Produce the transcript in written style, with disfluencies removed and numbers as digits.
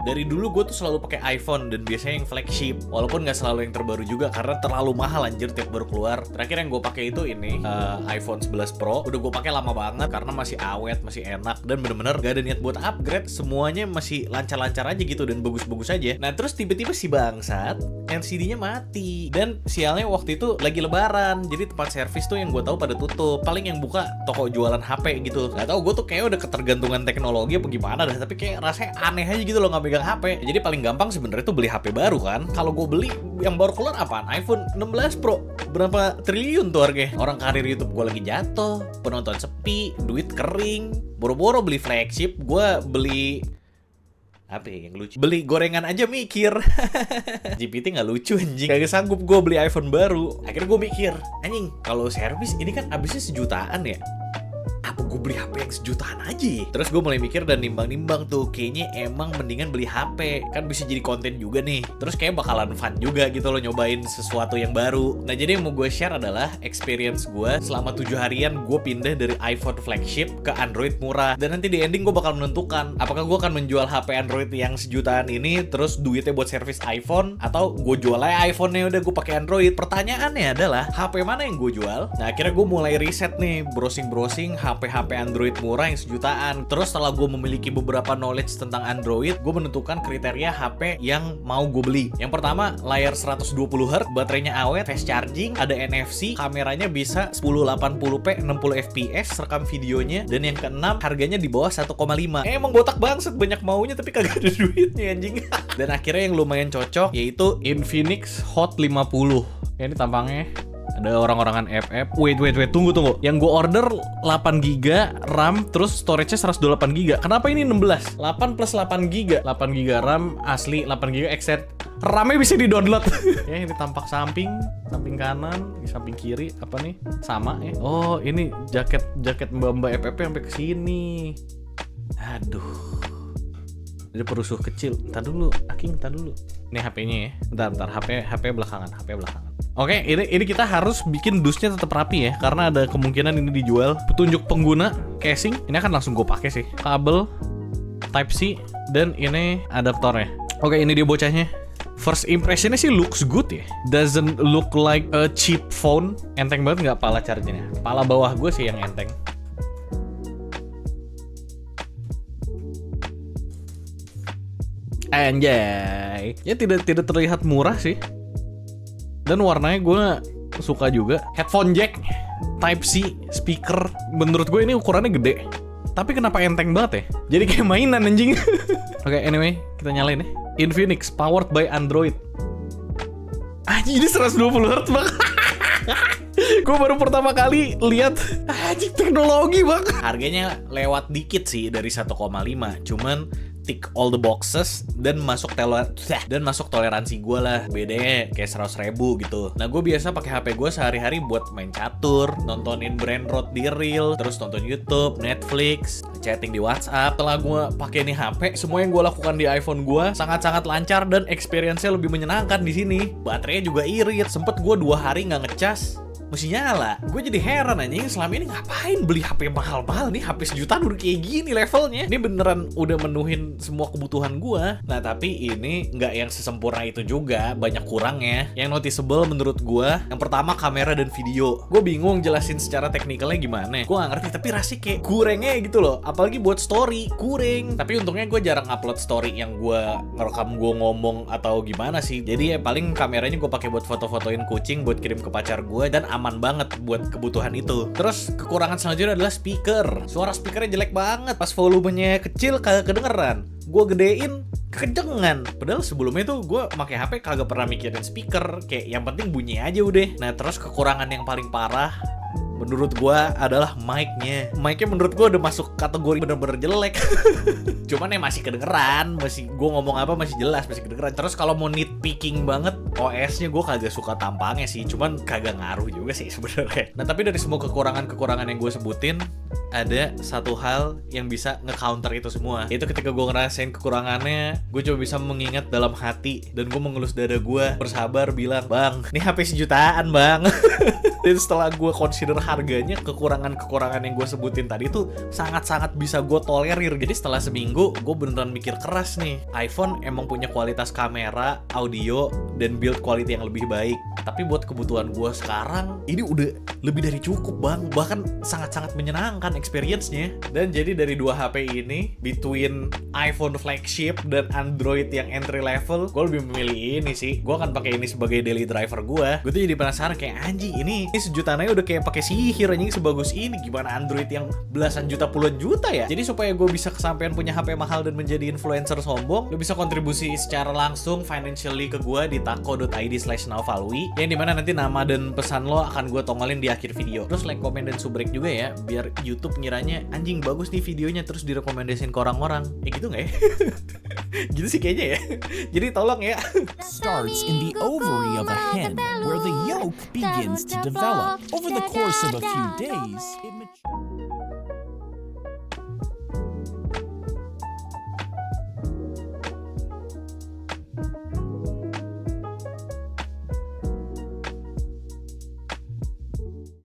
Dari dulu gue tuh selalu pakai iPhone dan biasanya yang flagship, walaupun nggak selalu yang terbaru juga karena terlalu mahal anjir tiap baru keluar. Terakhir yang gue pakai itu ini iPhone 11 Pro. Udah gue pakai lama banget karena masih awet, masih enak dan bener-bener gak ada niat buat upgrade. Semuanya masih lancar-lancar aja gitu dan bagus-bagus aja. Nah terus tiba-tiba si bangsat LCD-nya mati dan sialnya waktu itu lagi lebaran. Jadi tempat servis tuh yang gue tahu pada tutup. Paling yang buka toko jualan HP gitu. Gak tau gue tuh kayak udah ketergantungan teknologi apa gimana dah. Tapi kayak rasanya aneh aja gitu loh nggak megang HP. Jadi paling gampang sebenarnya tuh beli HP baru kan. Kalau gue beli yang baru keluar apaan? iPhone 16 Pro. Berapa triliun tuh harganya? Orang karir YouTube gue lagi jatuh, penonton sepi, duit kering. Boro-boro beli flagship, gue beli apa ya yang lucu? Beli gorengan aja mikir. GPT nggak lucu anjing. Kagak sanggup gue beli iPhone baru. Akhirnya gue mikir, anjing kalau servis ini kan habisnya sejutaan ya. Apa gue beli HP yang sejutaan aja ya? Terus gue mulai mikir dan nimbang-nimbang tuh. Kayaknya emang mendingan beli HP. Kan bisa jadi konten juga nih. Terus kayak bakalan fun juga gitu loh nyobain sesuatu yang baru. Nah jadi yang mau gue share adalah experience gue selama 7 harian gue pindah dari iPhone flagship ke Android murah. Dan nanti di ending gue bakal menentukan apakah gue akan menjual HP Android yang sejutaan ini terus duitnya buat servis iPhone, atau gue jual aja iPhone-nya udah gue pakai Android. Pertanyaannya adalah HP mana yang gue jual? Nah akhirnya gue mulai riset nih, browsing HP Android murah yang sejutaan. Terus setelah gue memiliki beberapa knowledge tentang Android, gue menentukan kriteria HP yang mau gue beli. Yang pertama, layar 120Hz, baterainya awet, fast charging, ada NFC, kameranya bisa 1080p 60 fps, rekam videonya, dan yang keenam, harganya di bawah 1,5. Emang botak banget, banyak maunya tapi kagak ada duitnya anjing. Dan akhirnya yang lumayan cocok yaitu Infinix Hot 50. Ya, ini tampangnya ada orang-orangan FF. Wait, tunggu. Yang gue order 8GB RAM, terus storage-nya 128GB. Kenapa ini 16? 8 plus 8GB. 8GB RAM asli, 8GB extend. RAM-nya bisa di-download. Ya, ini tampak samping kanan, di samping kiri apa nih? Sama ya. Oh, ini jaket mbak-mbak FF sampai ke sini. Aduh. Ada perusuh kecil. Entar dulu. Ini HP-nya ya. Bentar. HP belakangan. Oke, ini kita harus bikin dusnya tetap rapi ya, karena ada kemungkinan ini dijual. Petunjuk pengguna, casing, ini akan langsung gue pakai sih. Kabel Type C dan ini adaptornya. Oke, ini dia bocahnya. First impressionnya sih looks good ya. Doesn't look like a cheap phone. Enteng banget nggak pala chargernya? Pala bawah gue sih yang enteng. Anjay, ya tidak terlihat murah sih. Dan warnanya gue suka juga. Headphone jack, Type C, speaker. Menurut gue ini ukurannya gede. Tapi kenapa enteng banget ya? Jadi kayak mainan anjing. Oke, anyway, kita nyalain ya. Infinix, powered by Android. Anjing, ini 120Hz bang. Gue baru pertama kali lihat anjing teknologi bang. Harganya lewat dikit sih dari 1,5. Cuman tick all the boxes dan masuk toleransi gue lah. Bedanya kayak 100.000 gitu. Nah gue biasa pakai HP gue sehari-hari buat main catur, nontonin brand road di reel, terus nonton YouTube, Netflix, chatting di WhatsApp. Setelah gue pakai nih HP, semua yang gue lakukan di iPhone gue sangat-sangat lancar dan experience-nya lebih menyenangkan di sini. Baterainya juga irit. Sempet gue 2 hari nggak ngecas, mesti nyala. Gue jadi heran anjing, selama ini ngapain beli HP mahal-mahal nih, HP sejutaan udah kayak gini levelnya. Ini beneran udah menuhin semua kebutuhan gue. Nah tapi ini nggak yang sesempurna itu juga, banyak kurangnya. Yang noticeable menurut gue, yang pertama kamera dan video. Gue bingung jelasin secara teknikalnya gimana. Gue nggak ngerti, tapi rasanya kayak kurangnya gitu loh. Apalagi buat story, kurang. Tapi untungnya gue jarang upload story yang gue ngerekam gue ngomong atau gimana sih. Jadi ya paling kameranya gue pakai buat foto-fotoin kucing, buat kirim ke pacar gue, dan aman banget buat kebutuhan itu. Terus kekurangan selanjutnya adalah speaker. Suara speakernya jelek banget. Pas volumenya kecil kagak kedengeran. Gue gedein kedengan. Padahal sebelumnya tuh gue pakai HP kagak pernah mikirin speaker. Kayak yang penting bunyi aja udah. Nah terus kekurangan yang paling parah menurut gue adalah mic-nya. Mic-nya menurut gue udah masuk kategori bener-bener jelek. Cuman ya masih kedengeran, masih gue ngomong apa masih jelas, masih kedengeran. Terus kalau mau nitpicking banget, OS-nya gue kagak suka tampangnya sih. Cuman kagak ngaruh juga sih sebenarnya. Nah tapi dari semua kekurangan yang gue sebutin, ada satu hal yang bisa nge-counter itu semua. Itu ketika gue ngerasain kekurangannya, gue coba bisa mengingat dalam hati dan gue mengelus dada gue bersabar bilang, "Bang, ini HP sejutaan bang." Dan setelah gue consider harganya, kekurangan-kekurangan yang gue sebutin tadi tuh sangat-sangat bisa gue tolerir. Jadi setelah seminggu gue beneran mikir keras nih, iPhone emang punya kualitas kamera, audio, dan build quality yang lebih baik. Tapi buat kebutuhan gue sekarang, ini udah lebih dari cukup bang. Bahkan sangat-sangat menyenangkan experience-nya. Dan jadi dari dua HP ini, between iPhone flagship dan Android yang entry level, gue lebih memilih ini sih. Gue akan pakai ini sebagai daily driver gue. Gue tuh jadi penasaran kayak anjing ini sejutaan aja udah kayak pakai sihir anjing sebagus ini. Gimana Android yang belasan juta puluhan juta ya? Jadi supaya gue bisa kesampaian punya HP mahal dan menjadi influencer sombong, lo bisa kontribusi secara langsung financially ke gue di tako.id/naufalwi, yang dimana nanti nama dan pesan lo akan gue tongolin di akhir video. Terus like, komen, dan subrek juga ya, biar YouTube ngiranya anjing bagus nih videonya, terus direkomendasiin ke orang-orang. Gitu nggak ya? Gitu sih kayaknya ya. Jadi tolong ya. Starts in the ovary of a hen, where the yolk begins to develop. Over the course of a few days, it matures.